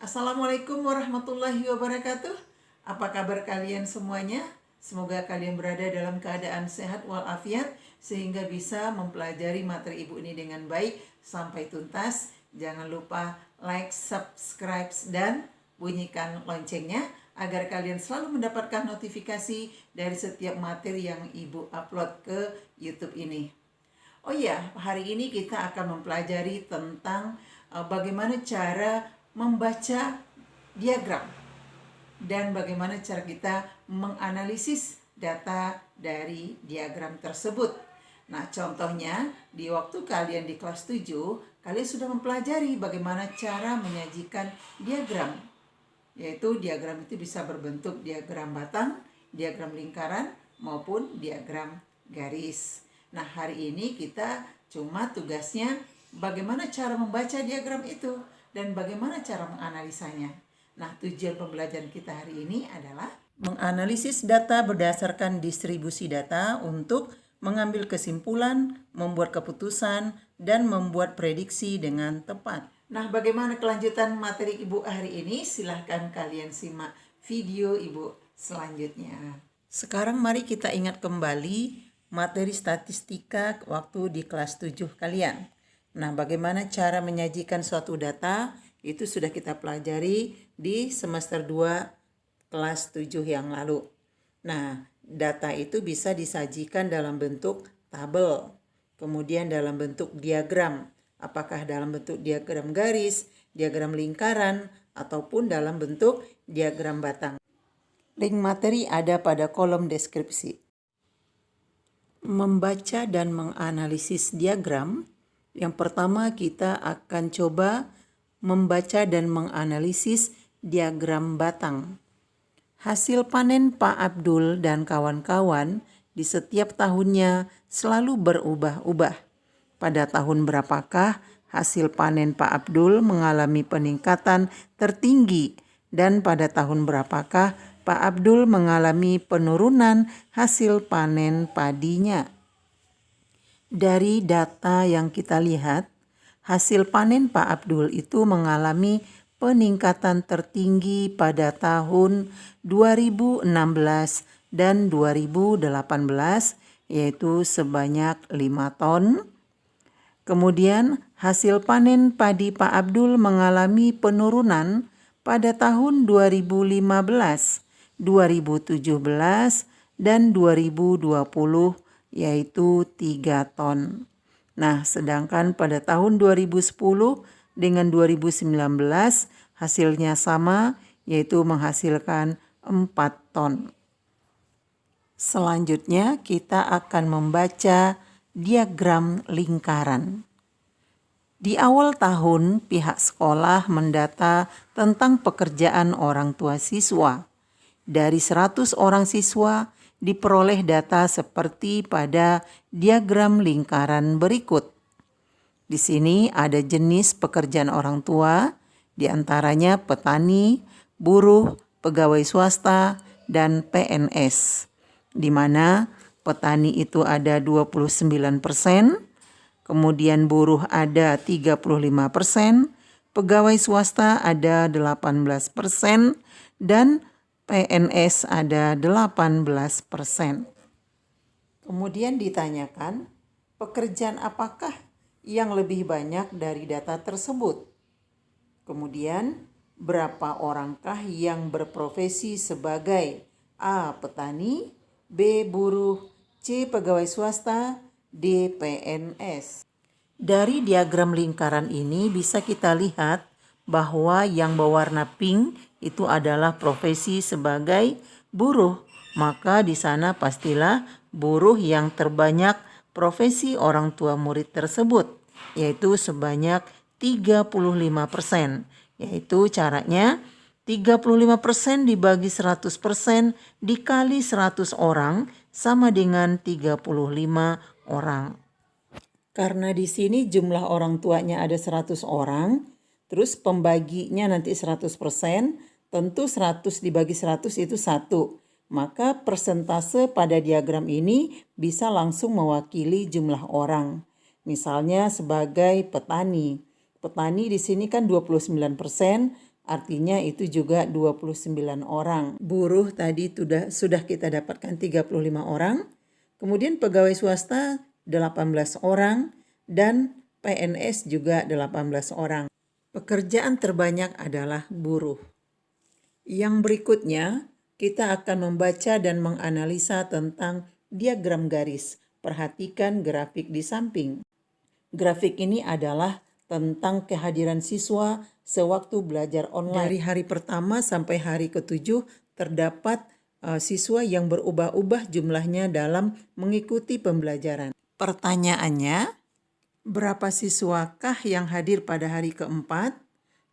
Assalamualaikum warahmatullahi wabarakatuh. Apa kabar kalian semuanya? Semoga kalian berada dalam keadaan sehat walafiat sehingga bisa mempelajari materi ibu ini dengan baik sampai tuntas. Jangan lupa like, subscribe, dan bunyikan loncengnya agar kalian selalu mendapatkan notifikasi dari setiap materi yang ibu upload ke YouTube ini. Oh iya, hari ini kita akan mempelajari tentang bagaimana cara membaca diagram dan bagaimana cara kita menganalisis data dari diagram tersebut. Nah, contohnya di waktu kalian di kelas 7, kalian sudah mempelajari bagaimana cara menyajikan diagram. Yaitu diagram itu bisa berbentuk diagram batang, diagram lingkaran, maupun diagram garis. Nah, hari ini kita cuma tugasnya bagaimana cara membaca diagram itu dan bagaimana cara menganalisanya. Nah, tujuan pembelajaran kita hari ini adalah menganalisis data berdasarkan distribusi data untuk mengambil kesimpulan, membuat keputusan, dan membuat prediksi dengan tepat. Nah, bagaimana kelanjutan materi Ibu hari ini? Silahkan kalian simak video Ibu selanjutnya. Sekarang mari kita ingat kembali materi statistika waktu di kelas 7 kalian. Nah, bagaimana cara menyajikan suatu data itu sudah kita pelajari di semester 2 kelas 7 yang lalu. Nah, data itu bisa disajikan dalam bentuk tabel, kemudian dalam bentuk diagram, apakah dalam bentuk diagram garis, diagram lingkaran, ataupun dalam bentuk diagram batang. Link materi ada pada kolom deskripsi. Membaca dan menganalisis diagram. Yang pertama kita akan coba membaca dan menganalisis diagram batang. Hasil panen Pak Abdul dan kawan-kawan di setiap tahunnya selalu berubah-ubah. Pada tahun berapakah hasil panen Pak Abdul mengalami peningkatan tertinggi dan pada tahun berapakah Pak Abdul mengalami penurunan hasil panen padinya? Dari data yang kita lihat, hasil panen Pak Abdul itu mengalami peningkatan tertinggi pada tahun 2016 dan 2018, yaitu sebanyak 5 ton. Kemudian hasil panen padi Pak Abdul mengalami penurunan pada tahun 2015, 2017, dan 2020, yaitu 3 ton. Nah, sedangkan pada tahun 2010 dengan 2019 hasilnya sama, yaitu menghasilkan 4 ton. Selanjutnya kita akan membaca diagram lingkaran. Di awal tahun, pihak sekolah mendata tentang pekerjaan orang tua siswa. Dari 100 orang siswa, diperoleh data seperti pada diagram lingkaran berikut. Di sini ada jenis pekerjaan orang tua, diantaranya petani, buruh, pegawai swasta, dan PNS. Di mana petani itu ada 29%, kemudian buruh ada 35%, pegawai swasta ada 18%, dan PNS ada 18%. Kemudian ditanyakan, pekerjaan apakah yang lebih banyak dari data tersebut? Kemudian, berapa orangkah yang berprofesi sebagai A. petani, B. buruh, C. pegawai swasta, D. PNS? Dari diagram lingkaran ini bisa kita lihat bahwa yang berwarna pink itu adalah profesi sebagai buruh. Maka di sana pastilah buruh yang terbanyak profesi orang tua murid tersebut, yaitu sebanyak 35%. Yaitu caranya 35% dibagi 100% dikali 100 orang sama dengan 35 orang. Karena di sini jumlah orang tuanya ada 100 orang, terus pembaginya nanti 100%, tentu 100 dibagi 100 itu 1. Maka persentase pada diagram ini bisa langsung mewakili jumlah orang. Misalnya sebagai petani. Petani di sini kan 29%, Artinya itu juga 29 orang. Buruh tadi sudah kita dapatkan 35 orang. Kemudian pegawai swasta 18 orang dan PNS juga 18 orang. Pekerjaan terbanyak adalah buruh. Yang berikutnya, kita akan membaca dan menganalisa tentang diagram garis. Perhatikan grafik di samping. Grafik ini adalah tentang kehadiran siswa sewaktu belajar online. Dari hari pertama sampai hari ke-7 terdapat siswa yang berubah-ubah jumlahnya dalam mengikuti pembelajaran. Pertanyaannya, berapa siswakah yang hadir pada hari ke-4?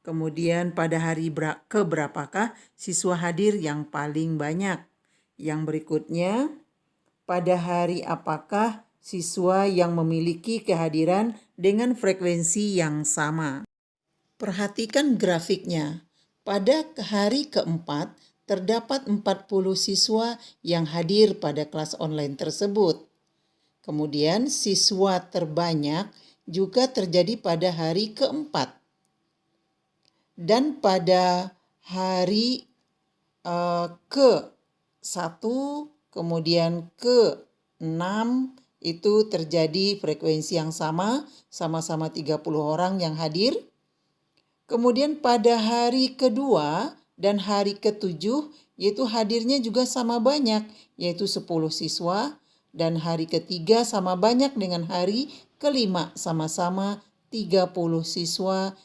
Kemudian pada hari keberapakah siswa hadir yang paling banyak? Yang berikutnya, pada hari apakah siswa yang memiliki kehadiran dengan frekuensi yang sama? Perhatikan grafiknya. Pada hari keempat, terdapat 40 siswa yang hadir pada kelas online tersebut. Kemudian siswa terbanyak juga terjadi pada hari keempat. Dan pada hari ke-1, kemudian ke-6, itu terjadi frekuensi yang sama-sama 30 orang yang hadir. Kemudian pada hari kedua dan hari ke-7, yaitu hadirnya juga sama banyak, yaitu 10 siswa. Dan hari ketiga sama banyak dengan hari ke-5, sama-sama 30 siswa,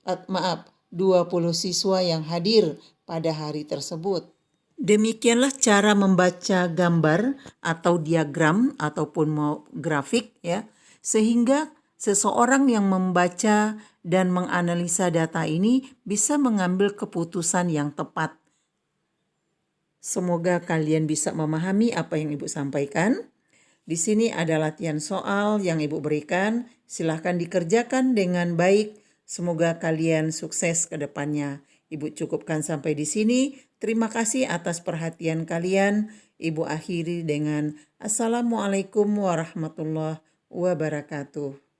20 siswa yang hadir pada hari tersebut. Demikianlah cara membaca gambar atau diagram ataupun grafik ya, sehingga seseorang yang membaca dan menganalisa data ini bisa mengambil keputusan yang tepat. Semoga kalian bisa memahami apa yang Ibu sampaikan. Di sini ada latihan soal yang Ibu berikan. Silahkan dikerjakan dengan baik. Semoga kalian sukses ke depannya. Ibu cukupkan sampai di sini. Terima kasih atas perhatian kalian. Ibu akhiri dengan Assalamualaikum warahmatullahi wabarakatuh.